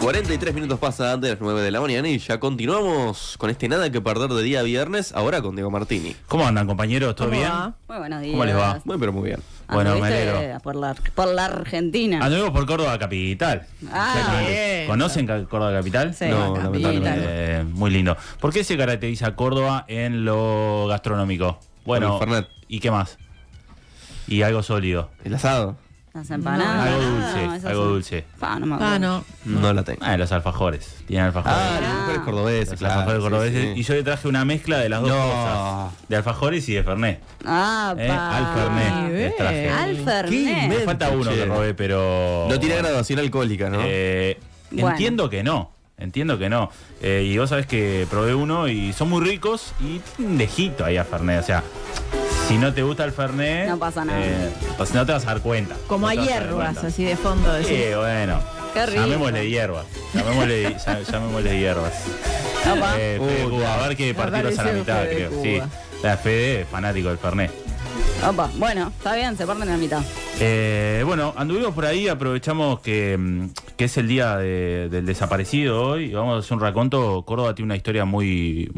43 minutos pasan de las 9 de la mañana y ya continuamos con este Nada que Perder de día viernes, ahora con Diego Martini. ¿Cómo andan, compañeros? ¿Todo bien? Muy buenos días. ¿Cómo les va? Muy, pero muy bien. Bueno, me alegro. Por la Argentina. Anduvimos por Córdoba Capital. Bien. ¿Conocen Córdoba Capital? Sí, No, Capital. lamentablemente. Muy lindo. ¿Por qué se caracteriza Córdoba en lo gastronómico? Bueno, Por el Fernet. ¿y qué más? Y algo sólido. El asado, Las empanadas. Algo No, dulce, eso algo sí. dulce. Pa, no me acuerdo. no la tengo. Los alfajores. Tienen alfajores. Los mejores cordobeses, Los claro. alfajores cordobeses. Sí, sí. Y yo le traje una mezcla de las dos No. cosas. De alfajores y de Fernet. Ah, Al Fernet les traje. Al Qué Fernet. Me falta uno Che. que robé, pero... No tiene graduación alcohólica, ¿no? Bueno. Entiendo que no. Y vos sabés que probé uno y son muy ricos y tienen un dejito ahí a Fernet. O sea, si no te gusta el Fernet, No pasa nada. pues no te vas a dar cuenta. Como No a te vas a dar hierbas, cuenta. así de fondo. Sí, decís. bueno. Qué rico. Llamémosle hierbas. Llamémosle hierbas. Opa. Fede Cuba, a ver que partirlos a la Apareció mitad, Fede creo. Cuba. Sí. La Fede es fanático del Fernet. Opa. Bueno, está bien, se parten en la mitad. Bueno, anduvimos por ahí, aprovechamos que es el día del desaparecido hoy, y vamos a hacer un raconto. Córdoba tiene una historia muy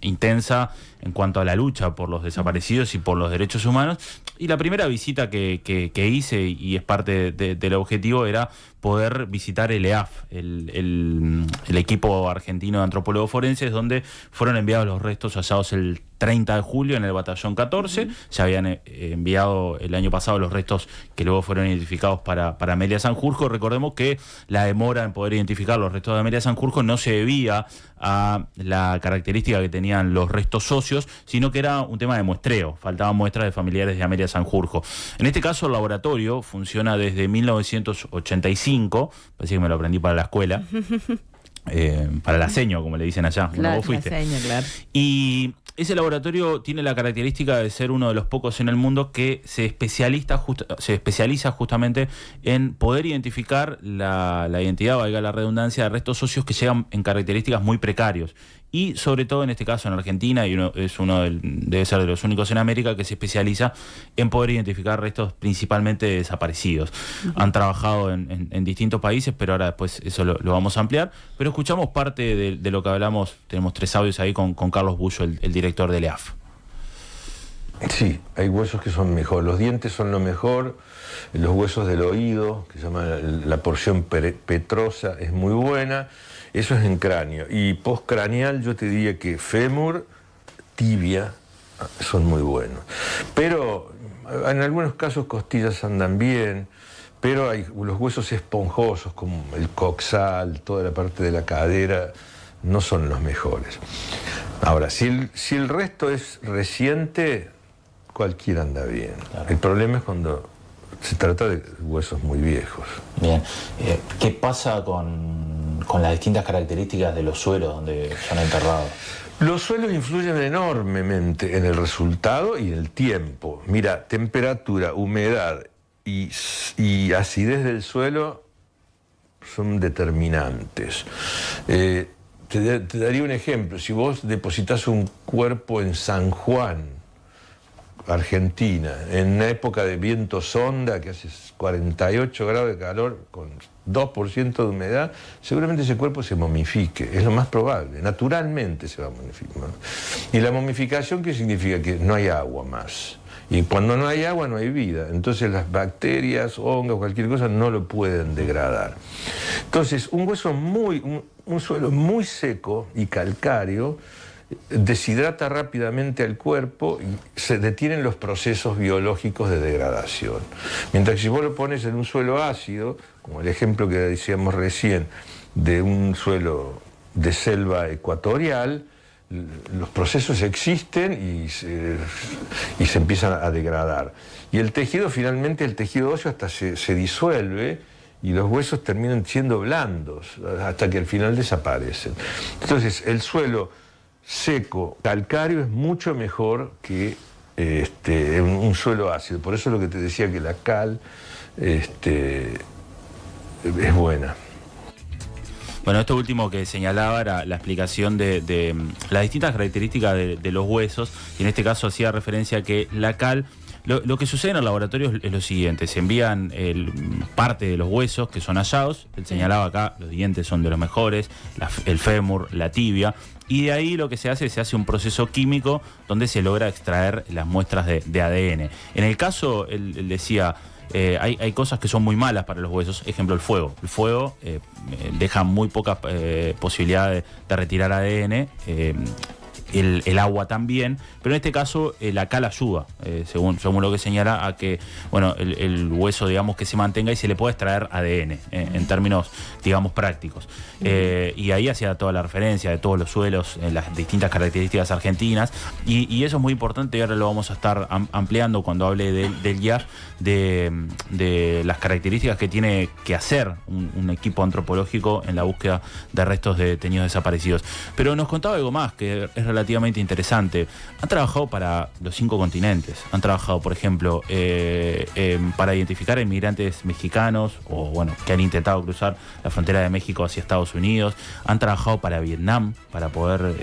intensa en cuanto a la lucha por los desaparecidos y por los derechos humanos, y la primera visita que hice, y es parte del objetivo, era poder visitar el EAF, el equipo argentino de antropólogos forenses, donde fueron enviados los restos hallados el 30 de julio en el batallón 14. Se habían enviado el año pasado los restos que luego fueron identificados para Amelia Sanjurjo. Recordemos que la demora en poder identificar los restos de Amelia Sanjurjo no se debía a la característica que tenían los restos óseos, sino que era un tema de muestreo. Faltaban muestras de familiares de Amelia Sanjurjo. En este caso, el laboratorio funciona desde 1985, parece que me lo aprendí para la escuela, para la seño, como le dicen allá. Claro, vos fuiste. La seña, claro. Y ese laboratorio tiene la característica de ser uno de los pocos en el mundo que se especializa justamente en poder identificar la identidad, valga la redundancia, de restos óseos que llegan en características muy precarios. Y sobre todo en este caso en Argentina, y debe ser de los únicos en América que se especializa en poder identificar restos principalmente desaparecidos. Han trabajado en distintos países, pero ahora después eso lo vamos a ampliar. Pero escuchamos parte de lo que hablamos. Tenemos 3 audios ahí con Carlos Bullo, el director del EAF. Sí, hay huesos que son mejor. Los dientes son lo mejor. Los huesos del oído, que se llama la porción petrosa, es muy buena. Eso es en cráneo. Y postcraneal yo te diría que fémur, tibia, son muy buenos. Pero en algunos casos costillas andan bien, pero hay los huesos esponjosos como el coxal, toda la parte de la cadera, no son los mejores. Ahora, si el resto es reciente, cualquiera anda bien. Claro. El problema es cuando se trata de huesos muy viejos. Bien. ¿Qué pasa con las distintas características de los suelos donde son enterrados? Los suelos influyen enormemente en el resultado y el tiempo. Mira, temperatura, humedad y acidez del suelo son determinantes. Te daría un ejemplo. Si vos depositas un cuerpo en San Juan, Argentina, en una época de viento sonda, que hace 48 grados de calor con 2% de humedad, seguramente ese cuerpo se momifique, es lo más probable, naturalmente se va a momificar. ¿Y la momificación qué significa? Que no hay agua más. Y cuando no hay agua no hay vida, entonces las bacterias, hongos, cualquier cosa no lo pueden degradar. Entonces, un suelo muy seco y calcáreo deshidrata rápidamente al cuerpo y se detienen los procesos biológicos de degradación. Mientras que si vos lo pones en un suelo ácido, como el ejemplo que decíamos recién, de un suelo de selva ecuatorial, los procesos existen y se empiezan a degradar. Y el tejido, finalmente, el tejido óseo hasta se disuelve y los huesos terminan siendo blandos hasta que al final desaparecen. Entonces, el suelo seco, calcáreo, es mucho mejor que un suelo ácido. Por eso es lo que te decía, que la cal es buena. Bueno, esto último que señalaba era la explicación de las distintas características de los huesos, y en este caso hacía referencia a que la cal Lo que sucede en el laboratorio es lo siguiente: se envían parte de los huesos que son hallados. Él señalaba acá, los dientes son de los mejores, el fémur, la tibia. Y de ahí lo que se hace un proceso químico donde se logra extraer las muestras de ADN. En el caso, él decía, hay cosas que son muy malas para los huesos. Ejemplo, el fuego. El fuego deja muy pocas posibilidades de retirar ADN. El agua también, pero en este caso la cal ayuda, según lo que señala, a que bueno, el hueso, digamos, que se mantenga y se le pueda extraer ADN, en términos, digamos, prácticos. Y ahí hacía toda la referencia de todos los suelos, las distintas características argentinas, y eso es muy importante, y ahora lo vamos a estar ampliando cuando hable del IAF, de las características que tiene que hacer un equipo antropológico en la búsqueda de restos de detenidos desaparecidos. Pero nos contaba algo más que es relativamente interesante. Han trabajado para los 5 continentes. Han trabajado, por ejemplo, para identificar a inmigrantes mexicanos o, bueno, que han intentado cruzar la frontera de México hacia Estados Unidos. Han trabajado para Vietnam, para poder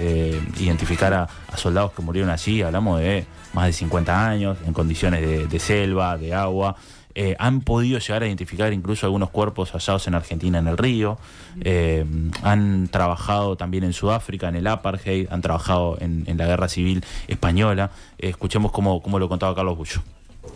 identificar a soldados que murieron allí. Hablamos de más de 50 años, en condiciones de selva, de agua. Han podido llegar a identificar incluso algunos cuerpos hallados en Argentina en el río. Han trabajado también en Sudáfrica, en el apartheid. Han trabajado en la guerra civil española. Escuchemos cómo lo contaba Carlos Bullo.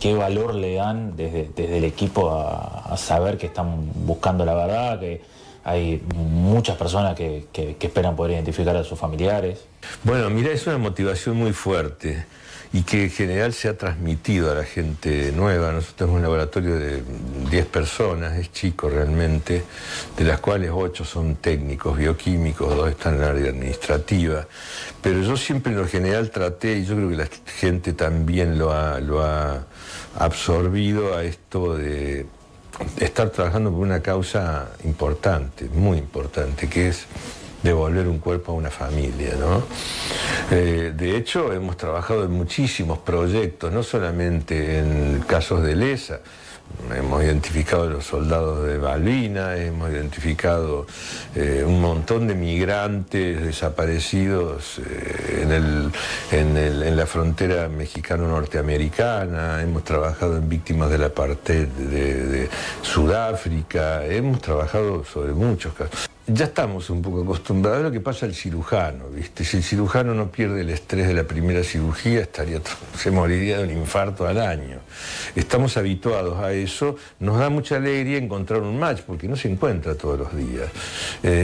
¿Qué valor le dan desde el equipo a saber que están buscando la verdad, que hay muchas personas que esperan poder identificar a sus familiares? Bueno, mira, es una motivación muy fuerte y que en general se ha transmitido a la gente nueva. Nosotros tenemos un laboratorio de 10 personas, es chico realmente, de las cuales 8 son técnicos, bioquímicos, 2 están en el área administrativa. Pero yo siempre en lo general traté, y yo creo que la gente también lo ha absorbido, a esto de estar trabajando por una causa importante, muy importante, que es devolver un cuerpo a una familia, ¿no? De hecho, hemos trabajado en muchísimos proyectos, no solamente en casos de lesa. Hemos identificado a los soldados de Malvinas, hemos identificado un montón de migrantes desaparecidos en la frontera mexicano-norteamericana, hemos trabajado en víctimas del apartheid de Sudáfrica, hemos trabajado sobre muchos casos. Ya estamos un poco acostumbrados a lo que pasa al cirujano, ¿viste? Si el cirujano no pierde el estrés de la primera cirugía, se moriría de un infarto al año. Estamos habituados a eso, nos da mucha alegría encontrar un match, porque no se encuentra todos los días.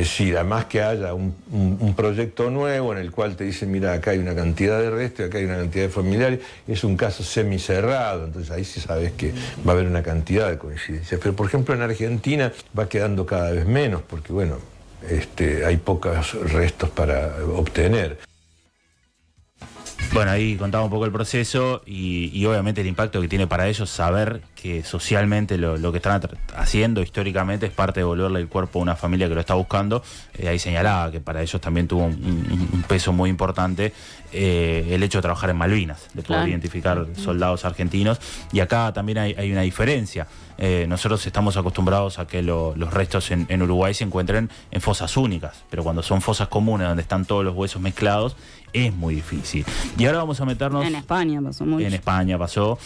Sí, además que haya un proyecto nuevo en el cual te dicen, mira, acá hay una cantidad de restos, acá hay una cantidad de familiares, es un caso semicerrado, entonces ahí sí sabes que va a haber una cantidad de coincidencias. Pero, por ejemplo, en Argentina va quedando cada vez menos, porque, bueno, hay pocos restos para obtener. Bueno, ahí contaba un poco el proceso y obviamente el impacto que tiene para ellos saber que socialmente lo que están haciendo históricamente es parte de devolverle el cuerpo a una familia que lo está buscando. Ahí señalaba que para ellos también tuvo un peso muy importante el hecho de trabajar en Malvinas, de poder identificar soldados argentinos. Y acá también hay una diferencia. Nosotros estamos acostumbrados a que los restos en Uruguay se encuentren en fosas únicas, pero cuando son fosas comunes donde están todos los huesos mezclados es muy difícil. Y ahora vamos a meternos... En España pasó mucho. En España pasó.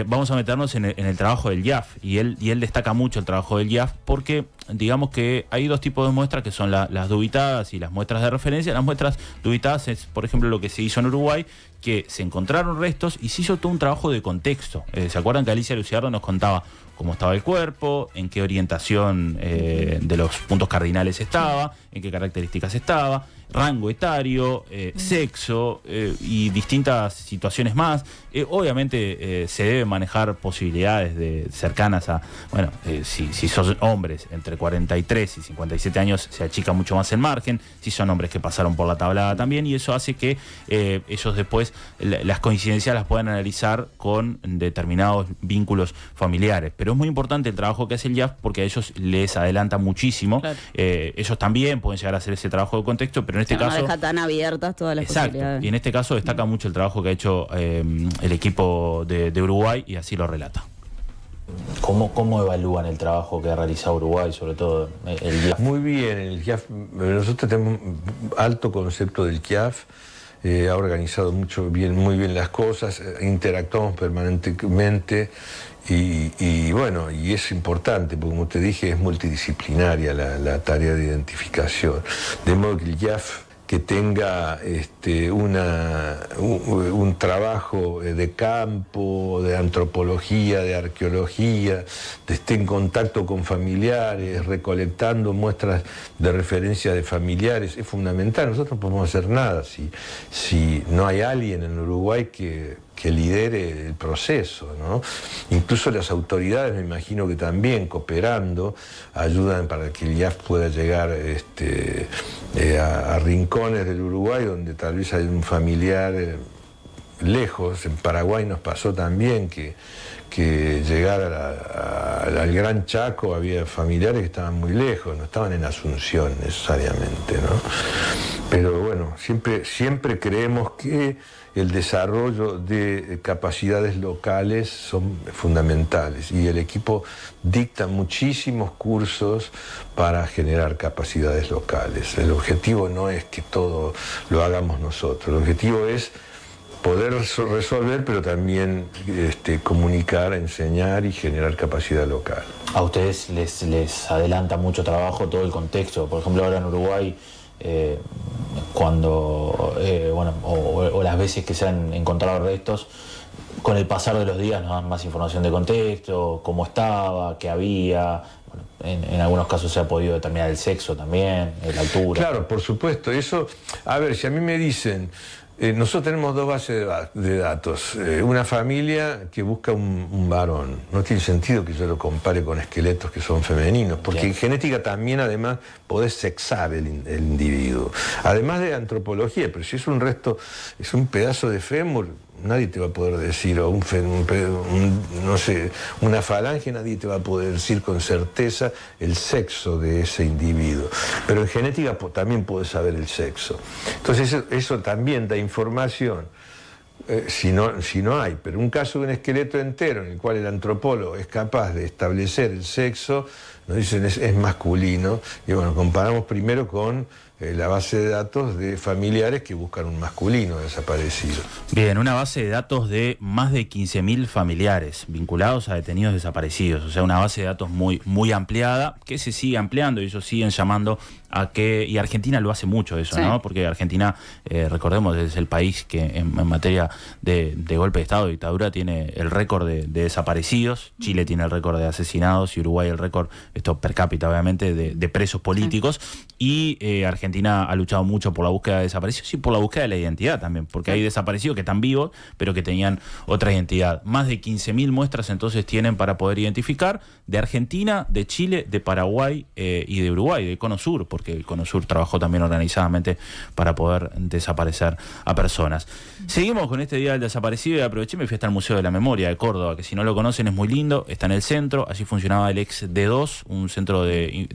Vamos a meternos en el trabajo del IAF, y él destaca mucho el trabajo del IAF porque digamos que hay 2 tipos de muestras que son las dubitadas y las muestras de referencia. Las muestras dubitadas es, por ejemplo, lo que se hizo en Uruguay, que se encontraron restos y se hizo todo un trabajo de contexto. ¿Se acuerdan que Alicia Luciardo nos contaba cómo estaba el cuerpo, en qué orientación de los puntos cardinales estaba, en qué características estaba, rango etario, sexo y distintas situaciones más? Obviamente se deben manejar posibilidades cercanas a, bueno, si son hombres entre 43 y 57 años se achica mucho más el margen, si son hombres que pasaron por la tablada también, y eso hace que ellos después las coincidencias las puedan analizar con determinados vínculos familiares. Pero es muy importante el trabajo que hace el IAF porque a ellos les adelanta muchísimo. Claro. Ellos también pueden llegar a hacer ese trabajo de contexto, pero en este caso... No deja tan abiertas todas las posibilidades. Y en este caso destaca mucho el trabajo que ha hecho el equipo de Uruguay, y así lo relata. ¿Cómo evalúan el trabajo que ha realizado Uruguay, sobre todo el IAF? Muy bien, el IAF, nosotros tenemos alto concepto del IAF. ha organizado muy bien las cosas, interactuamos permanentemente y bueno, y es importante, porque como te dije, es multidisciplinaria la tarea de identificación, de modo que el IAF que tenga un trabajo de campo, de antropología, de arqueología, esté en contacto con familiares, recolectando muestras de referencia de familiares, es fundamental. Nosotros no podemos hacer nada si no hay alguien en Uruguay que lidere el proceso, ¿no? Incluso las autoridades, me imagino que también cooperando, ayudan para que el IAF pueda llegar a rincones del Uruguay donde tal vez hay un familiar lejos. En Paraguay nos pasó también que llegar al Gran Chaco había familiares que estaban muy lejos, no estaban en Asunción necesariamente, ¿no? Pero bueno, siempre creemos que el desarrollo de capacidades locales son fundamentales y el equipo dicta muchísimos cursos para generar capacidades locales. El objetivo no es que todo lo hagamos nosotros, el objetivo es poder resolver, pero también comunicar, enseñar y generar capacidad local. A ustedes les adelanta mucho trabajo todo el contexto. Por ejemplo, ahora en Uruguay, cuando o las veces que se han encontrado restos, con el pasar de los días nos dan más información de contexto, cómo estaba, qué había. Bueno, en algunos casos se ha podido determinar el sexo también, la altura. Claro, por supuesto. Eso, a ver, si a mí me dicen, nosotros tenemos dos bases de datos. Una familia que busca un varón. No tiene sentido que yo lo compare con esqueletos que son femeninos, porque en genética también, además, podés sexar el individuo. Además de antropología, pero si es un resto, es un pedazo de fémur, nadie te va a poder decir, o no sé, una falange, nadie te va a poder decir con certeza el sexo de ese individuo. Pero en genética también puedes saber el sexo. Entonces eso también da información, si no hay. Pero un caso de un esqueleto entero en el cual el antropólogo es capaz de establecer el sexo, nos dicen es masculino, y bueno, comparamos primero con la base de datos de familiares que buscan un masculino desaparecido. Bien, una base de datos de más de 15.000 familiares vinculados a detenidos desaparecidos, o sea, una base de datos muy, muy ampliada, que se sigue ampliando y ellos siguen llamando a que, y Argentina lo hace mucho eso, sí, ¿no? Porque Argentina, recordemos, es el país que en materia de golpe de Estado, de dictadura, tiene el récord de desaparecidos. Chile tiene el récord de asesinados y Uruguay el récord, esto per cápita obviamente, de presos políticos. Sí. Y Argentina ha luchado mucho por la búsqueda de desaparecidos y por la búsqueda de la identidad también, porque hay desaparecidos que están vivos, pero que tenían otra identidad. Más de 15.000 muestras entonces tienen para poder identificar de Argentina, de Chile, de Paraguay y de Uruguay, del Cono Sur, porque el Cono Sur trabajó también organizadamente para poder desaparecer a personas. Seguimos con este Día del Desaparecido y aproveché y me fui hasta el Museo de la Memoria de Córdoba, que si no lo conocen es muy lindo, está en el centro. Allí funcionaba el ex D2, un centro de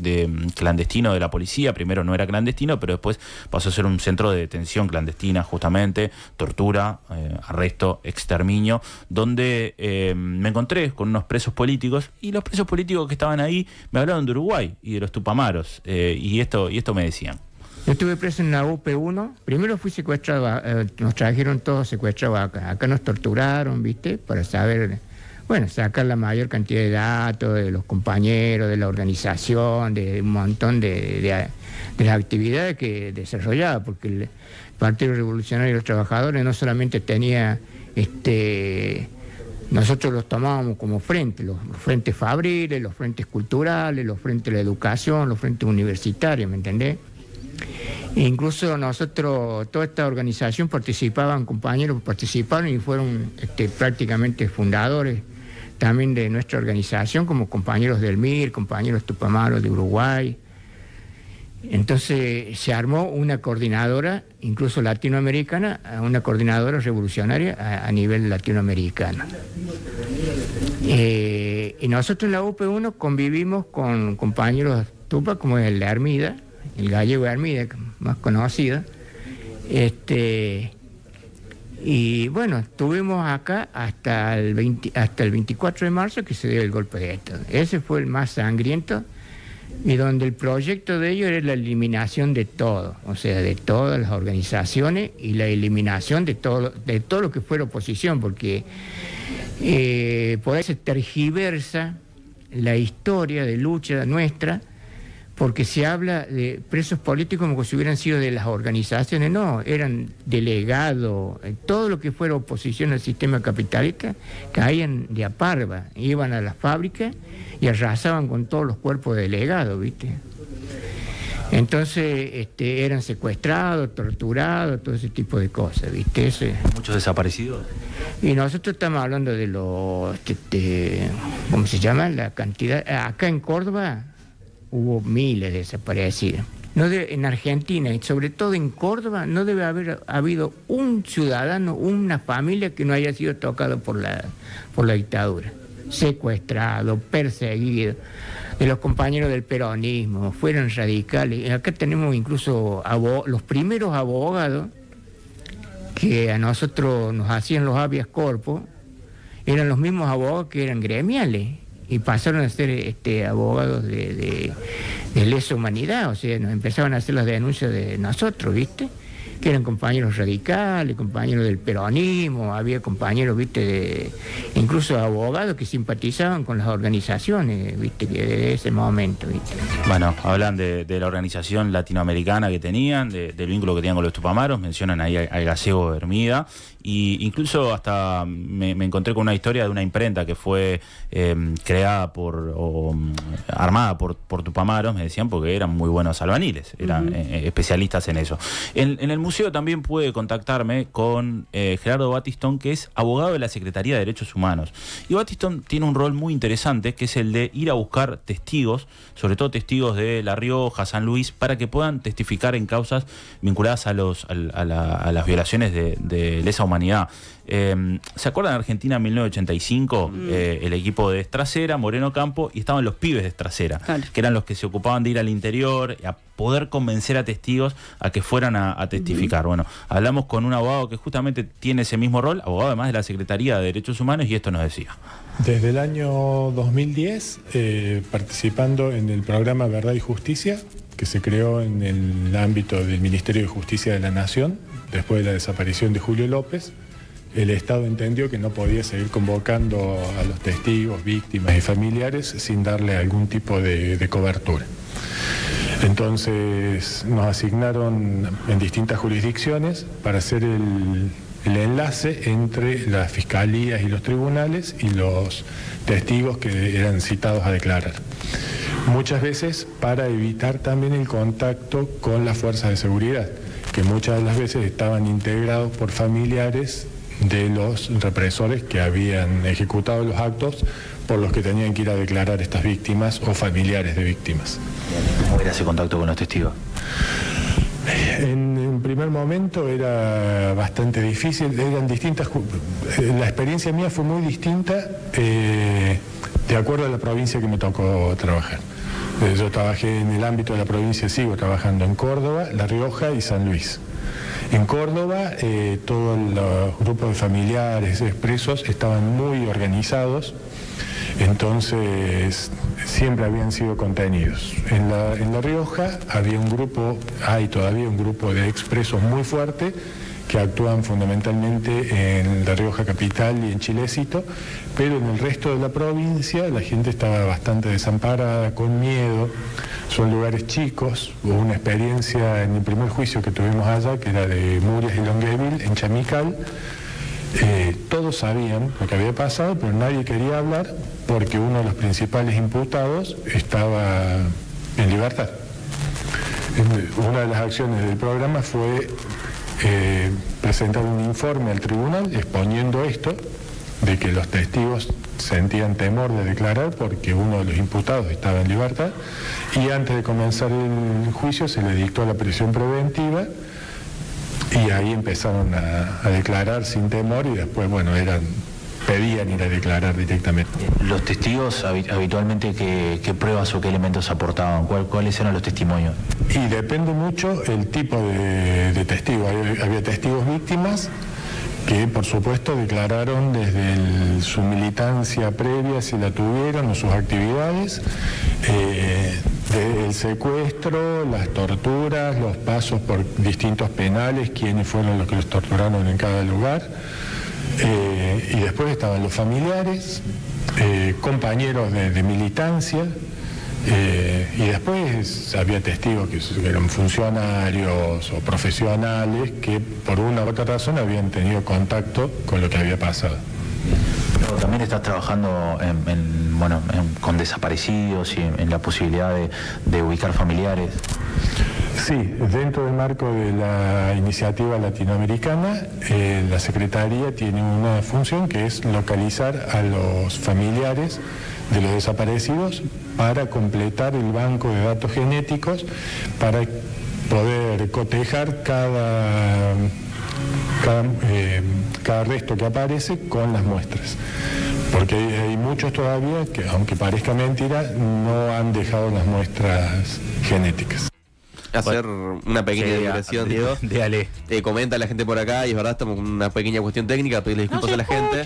clandestino de la policía. Primero no era clandestino, pero después pasó a ser un centro de detención clandestina, justamente, tortura, arresto, exterminio, donde me encontré con unos presos políticos, y los presos políticos que estaban ahí me hablaron de Uruguay y de los Tupamaros, y esto me decían. Yo estuve preso en la UP1, primero fui secuestrado, nos trajeron todos secuestrados acá nos torturaron, ¿viste? Para saber, bueno, sacar la mayor cantidad de datos de los compañeros, de la organización, de un montón de las actividades que desarrollaba, porque el Partido Revolucionario de los Trabajadores no solamente tenía, nosotros los tomábamos como frente, los frentes fabriles, los frentes culturales, los frentes de la educación, los frentes universitarios, ¿me entendés? E incluso nosotros, toda esta organización compañeros participaron y fueron prácticamente fundadores también de nuestra organización, como compañeros del MIR, compañeros Tupamaros de Uruguay. Entonces se armó una coordinadora, incluso latinoamericana, una coordinadora revolucionaria a nivel latinoamericano. Y nosotros en la UP1 convivimos con compañeros Tupa, como el de Armida, el gallego de Armida, más conocido. Y bueno, estuvimos acá hasta el 24 de marzo, que se dio el golpe de Estado. Ese fue el más sangriento y donde el proyecto de ellos era la eliminación de todo, o sea, de todas las organizaciones y la eliminación de todo lo que fuera oposición, porque por ahí se tergiversa la historia de lucha nuestra, porque se habla de presos políticos como si hubieran sido de las organizaciones. No, eran delegados, todo lo que fuera oposición al sistema capitalista caían de a parva, iban a las fábricas y arrasaban con todos los cuerpos de delegados, ¿viste? Entonces eran secuestrados, torturados, todo ese tipo de cosas, ¿viste? ¿Muchos desaparecidos? Y nosotros estamos hablando de los, ¿cómo se llama? La cantidad, acá en Córdoba hubo miles de desaparecidos. En Argentina, y sobre todo en Córdoba, no debe haber habido un ciudadano, una familia que no haya sido tocado por la dictadura. Secuestrado, perseguido. De los compañeros del peronismo, fueron radicales. Acá tenemos incluso los primeros abogados que a nosotros nos hacían los habeas corpus, eran los mismos abogados que eran gremiales. Y pasaron a ser abogados de lesa humanidad, o sea, nos empezaban a hacer las denuncias de nosotros, ¿viste? Que eran compañeros radicales, compañeros del peronismo, había compañeros, ¿viste? Incluso abogados que simpatizaban con las organizaciones, ¿viste? Que de ese momento, ¿viste? Bueno, hablan de la organización latinoamericana que tenían, del vínculo que tenían con los Tupamaros, mencionan ahí al gallego Hermida, y incluso hasta me encontré con una historia de una imprenta que fue creada armada por Tupamaros, me decían, porque eran muy buenos albaniles, eran especialistas en eso. En el museo también pude contactarme con Gerardo Batistón, que es abogado de la Secretaría de Derechos Humanos. Y Batistón tiene un rol muy interesante, que es el de ir a buscar testigos, sobre todo testigos de La Rioja, San Luis, para que puedan testificar en causas vinculadas a las violaciones de lesa humanidad. ¿Se acuerdan de Argentina en 1985? El equipo de Estracera, Moreno Campo, y estaban los pibes de Estracera, claro, que eran los que se ocupaban de ir al interior a poder convencer a testigos a que fueran a testificar. Bueno, hablamos con un abogado que justamente tiene ese mismo rol, abogado además de la Secretaría de Derechos Humanos, y esto nos decía. Desde el año 2010, participando en el programa Verdad y Justicia, que se creó en el ámbito del Ministerio de Justicia de la Nación, después de la desaparición de Julio López, el Estado entendió que no podía seguir convocando a los testigos, víctimas y familiares sin darle algún tipo de cobertura. Entonces nos asignaron en distintas jurisdicciones para hacer el enlace entre las fiscalías y los tribunales y los testigos que eran citados a declarar. Muchas veces para evitar también el contacto con las fuerzas de seguridad, que muchas de las veces estaban integrados por familiares de los represores que habían ejecutado los actos por los que tenían que ir a declarar estas víctimas o familiares de víctimas. ¿Cómo era ese contacto con los testigos? En primer momento era bastante difícil, eran distintas. La experiencia mía fue muy distinta de acuerdo a la provincia que me tocó trabajar. Yo trabajé en el ámbito de la provincia, sigo trabajando en Córdoba, La Rioja y San Luis. En Córdoba, todos los grupos de familiares expresos estaban muy organizados, entonces siempre habían sido contenidos. En La Rioja había un grupo, hay todavía un grupo de expresos muy fuerte, que actúan fundamentalmente en La Rioja capital y en Chilecito, pero en el resto de la provincia la gente estaba bastante desamparada, con miedo. Son lugares chicos. Hubo una experiencia en el primer juicio que tuvimos allá, que era de Murias y Longueville, en Chamical. Todos sabían lo que había pasado, pero nadie quería hablar porque uno de los principales imputados estaba en libertad. Una de las acciones del programa fue presentar un informe al tribunal exponiendo esto, de que los testigos sentían temor de declarar porque uno de los imputados estaba en libertad, y antes de comenzar el juicio se le dictó la prisión preventiva y ahí empezaron a declarar sin temor, y después, bueno, pedían ir a declarar directamente. ¿Los testigos habitualmente qué pruebas o qué elementos aportaban? ¿Cuáles eran los testimonios? Y depende mucho el tipo de testigo. Había testigos víctimas que por supuesto declararon desde su militancia previa, si la tuvieron, o sus actividades. Desde el secuestro, las torturas, los pasos por distintos penales, quiénes fueron los que los torturaron en cada lugar. Y después estaban los familiares, compañeros de militancia, y después había testigos que eran funcionarios o profesionales que por una u otra razón habían tenido contacto con lo que había pasado. Pero también estás trabajando con desaparecidos y en la posibilidad de ubicar familiares. Sí, dentro del marco de la iniciativa latinoamericana, la Secretaría tiene una función que es localizar a los familiares de los desaparecidos para completar el banco de datos genéticos, para poder cotejar cada resto que aparece con las muestras. Porque hay muchos todavía que, aunque parezca mentira, no han dejado las muestras genéticas. Hacer una pequeña divulgación, Diego. Déjale. Comenta la gente por acá, y es verdad, estamos con una pequeña cuestión técnica, pedirle disculpas a la gente.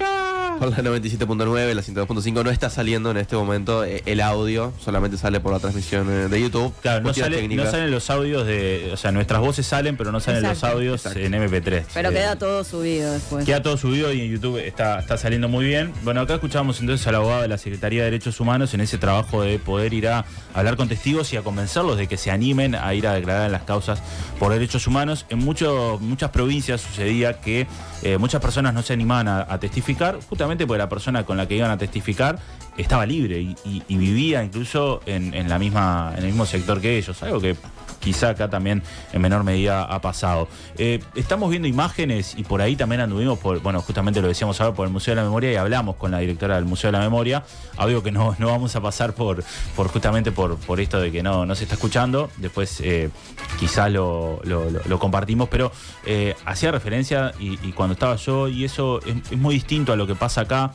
Por la 97.9, la 102.5 no está saliendo en este momento el audio, solamente sale por la transmisión de YouTube. Claro, no salen los audios o sea, nuestras voces salen, pero no salen los audios en MP3. Pero queda todo subido después. Queda todo subido y en YouTube está saliendo muy bien. Bueno, acá escuchamos entonces al abogado de la Secretaría de Derechos Humanos en ese trabajo de poder ir a hablar con testigos y a convencerlos de que se animen a ir a declarar en las causas por derechos humanos. En muchas provincias sucedía que muchas personas no se animaban a testificar, justamente porque la persona con la que iban a testificar estaba libre y vivía incluso en el mismo sector que ellos, algo que quizá acá también en menor medida ha pasado. Estamos viendo imágenes y por ahí también anduvimos justamente lo decíamos ahora, por el Museo de la Memoria, y hablamos con la directora del Museo de la Memoria, algo que no vamos a pasar justamente por esto de que no se está escuchando, después quizá lo compartimos, pero hacía referencia y cuando estaba yo, y eso es muy distinto a lo que pasa acá,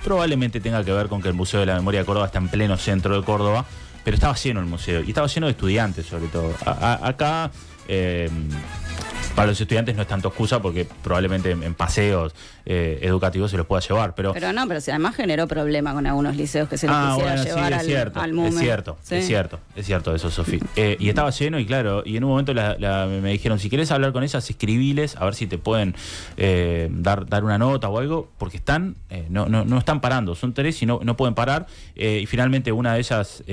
probablemente tenga que ver con que el Museo de la Memoria de Córdoba está en pleno centro de Córdoba, pero estaba lleno el museo y estaba lleno de estudiantes sobre todo. Acá para los estudiantes no es tanto excusa porque probablemente en paseos educativos se los pueda llevar. Pero si además generó problema con algunos liceos que se les quisiera llevar al MUME. Es cierto eso, Sofía. Y estaba lleno y claro, y en un momento me dijeron, si querés hablar con ellas, escribiles, a ver si te pueden dar una nota o algo, porque no están parando, son 3 y no pueden parar. Y finalmente una de ellas,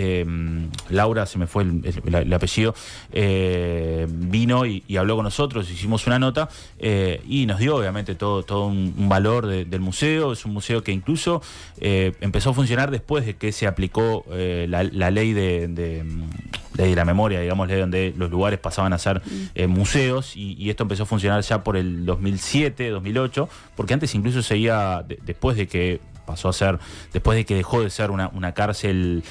Laura, se me fue el apellido, vino y habló con nosotros, hicimos una nota y nos dio obviamente todo un valor del museo. Es un museo que incluso empezó a funcionar después de que se aplicó la ley de la memoria, digamos, donde los lugares pasaban a ser museos, y esto empezó a funcionar ya por el 2007, 2008, porque antes incluso seguía, después de que dejó de ser una cárcel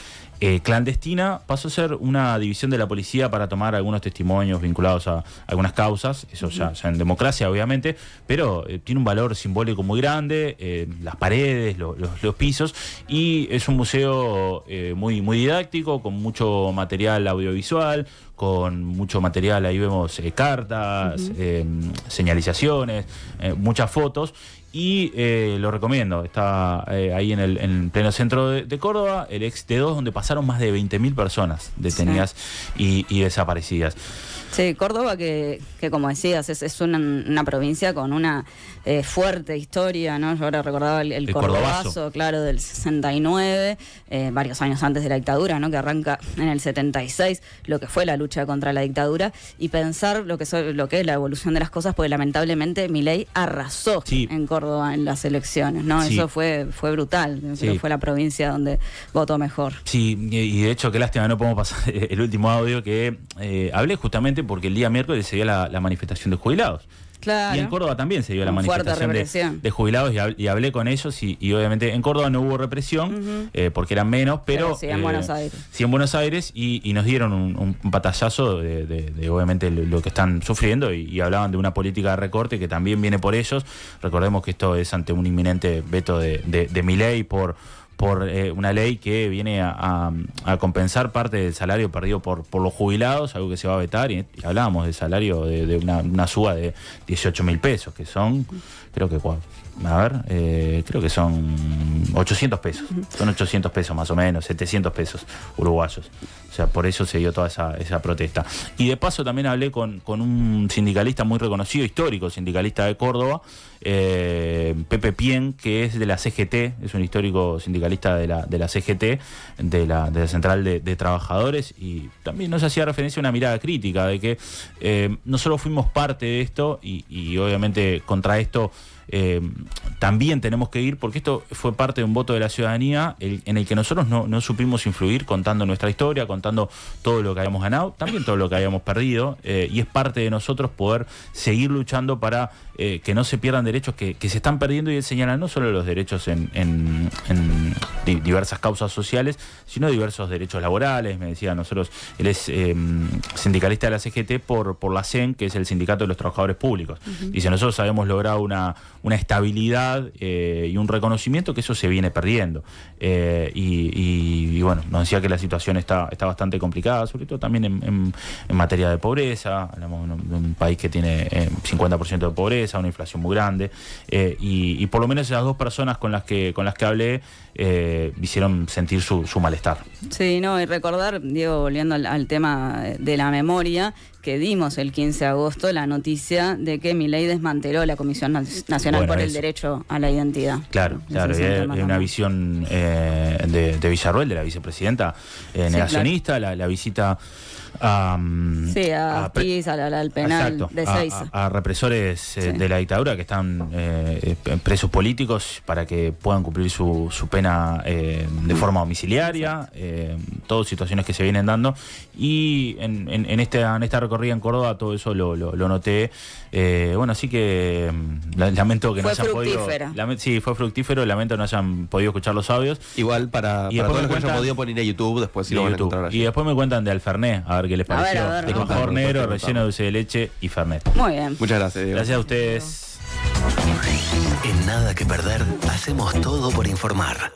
clandestina, pasó a ser una división de la policía para tomar algunos testimonios vinculados a algunas causas, eso ya en democracia obviamente, pero tiene un valor simbólico muy grande, las paredes, los pisos, y es un museo muy didáctico, con mucho material audiovisual, con mucho material, ahí vemos cartas, señalizaciones, muchas fotos. Y lo recomiendo, está ahí en pleno centro de Córdoba, el ex T2, donde pasaron más de 20.000 personas detenidas y desaparecidas. Sí, Córdoba que como decías, es una provincia con una fuerte historia, ¿no? Yo ahora recordaba el Cordobazo, claro, del 69, varios años antes de la dictadura, ¿no? Que arranca en el 76, lo que fue la lucha contra la dictadura, y pensar lo que es la evolución de las cosas, porque lamentablemente Milei arrasó en Córdoba en las elecciones, ¿no? Sí. Eso fue brutal, creo que fue la provincia donde votó mejor. Sí, y de hecho, qué lástima, no podemos pasar el último audio que hablé justamente porque el día miércoles se dio la manifestación de jubilados. Claro. Y en Córdoba también se dio la manifestación de jubilados y hablé con ellos y obviamente en Córdoba no hubo represión porque eran menos, pero sí en Buenos Aires. Sí en Buenos Aires y nos dieron un batallazo de obviamente lo que están sufriendo y hablaban de una política de recorte que también viene por ellos. Recordemos que esto es ante un inminente veto de Milei por una ley que viene a compensar parte del salario perdido por los jubilados, algo que se va a vetar, y hablábamos del salario de una suba de 18.000 pesos, que son, creo que son 800 pesos, son 800 pesos más o menos, 700 pesos uruguayos. O sea, por eso se dio toda esa protesta. Y de paso también hablé con un sindicalista muy reconocido, histórico sindicalista de Córdoba, Pepe Pien, que es de la CGT, es un histórico sindicalista de la CGT, de la Central de Trabajadores, y también nos hacía referencia a una mirada crítica de que nosotros fuimos parte de esto y obviamente contra esto también tenemos que ir, porque esto fue parte de un voto de la ciudadanía en el que nosotros no supimos influir, contando nuestra historia, contando todo lo que habíamos ganado, también todo lo que habíamos perdido, y es parte de nosotros poder seguir luchando para que no se pierdan derechos que se están perdiendo, y él señala no solo los derechos en diversas causas sociales, sino diversos derechos laborales. Me decía, él es sindicalista de la CGT por la CEN, que es el Sindicato de los Trabajadores Públicos. Dice, nosotros habíamos logrado una estabilidad y un reconocimiento que eso se viene perdiendo. Y bueno, nos decía que la situación está bastante complicada, sobre todo también en materia de pobreza. Hablamos de un país que tiene 50% de pobreza, una inflación muy grande, y por lo menos esas dos personas con las que hablé hicieron sentir su malestar. Sí, no, y recordar, Diego, volviendo al tema de la memoria, que dimos el 15 de agosto la noticia de que Milei desmanteló la Comisión Nacional por el Derecho a la Identidad. Claro, es una visión de Villarruel, de la vicepresidenta negacionista, claro. La visita a Astiz, al penal, exacto, de Seiza. A represores de la dictadura que están presos políticos para que puedan cumplir su pena de forma domiciliaria, todas situaciones que se vienen dando, y en esta recorrida en Córdoba todo eso lo noté. Bueno, así que lamento que no hayan podido. Sí, fue fructífero, lamento que no hayan podido escuchar los audios. Igual para todos los que hayan podido poner a YouTube, después sí lo van a encontrar allí. Y después me cuentan de Alfernet, a ver qué les pareció. De confort negro, relleno de dulce de leche y Fernet. Muy bien. Muchas gracias, Diego. Gracias a ustedes. En Nada que Perder, hacemos todo por informar.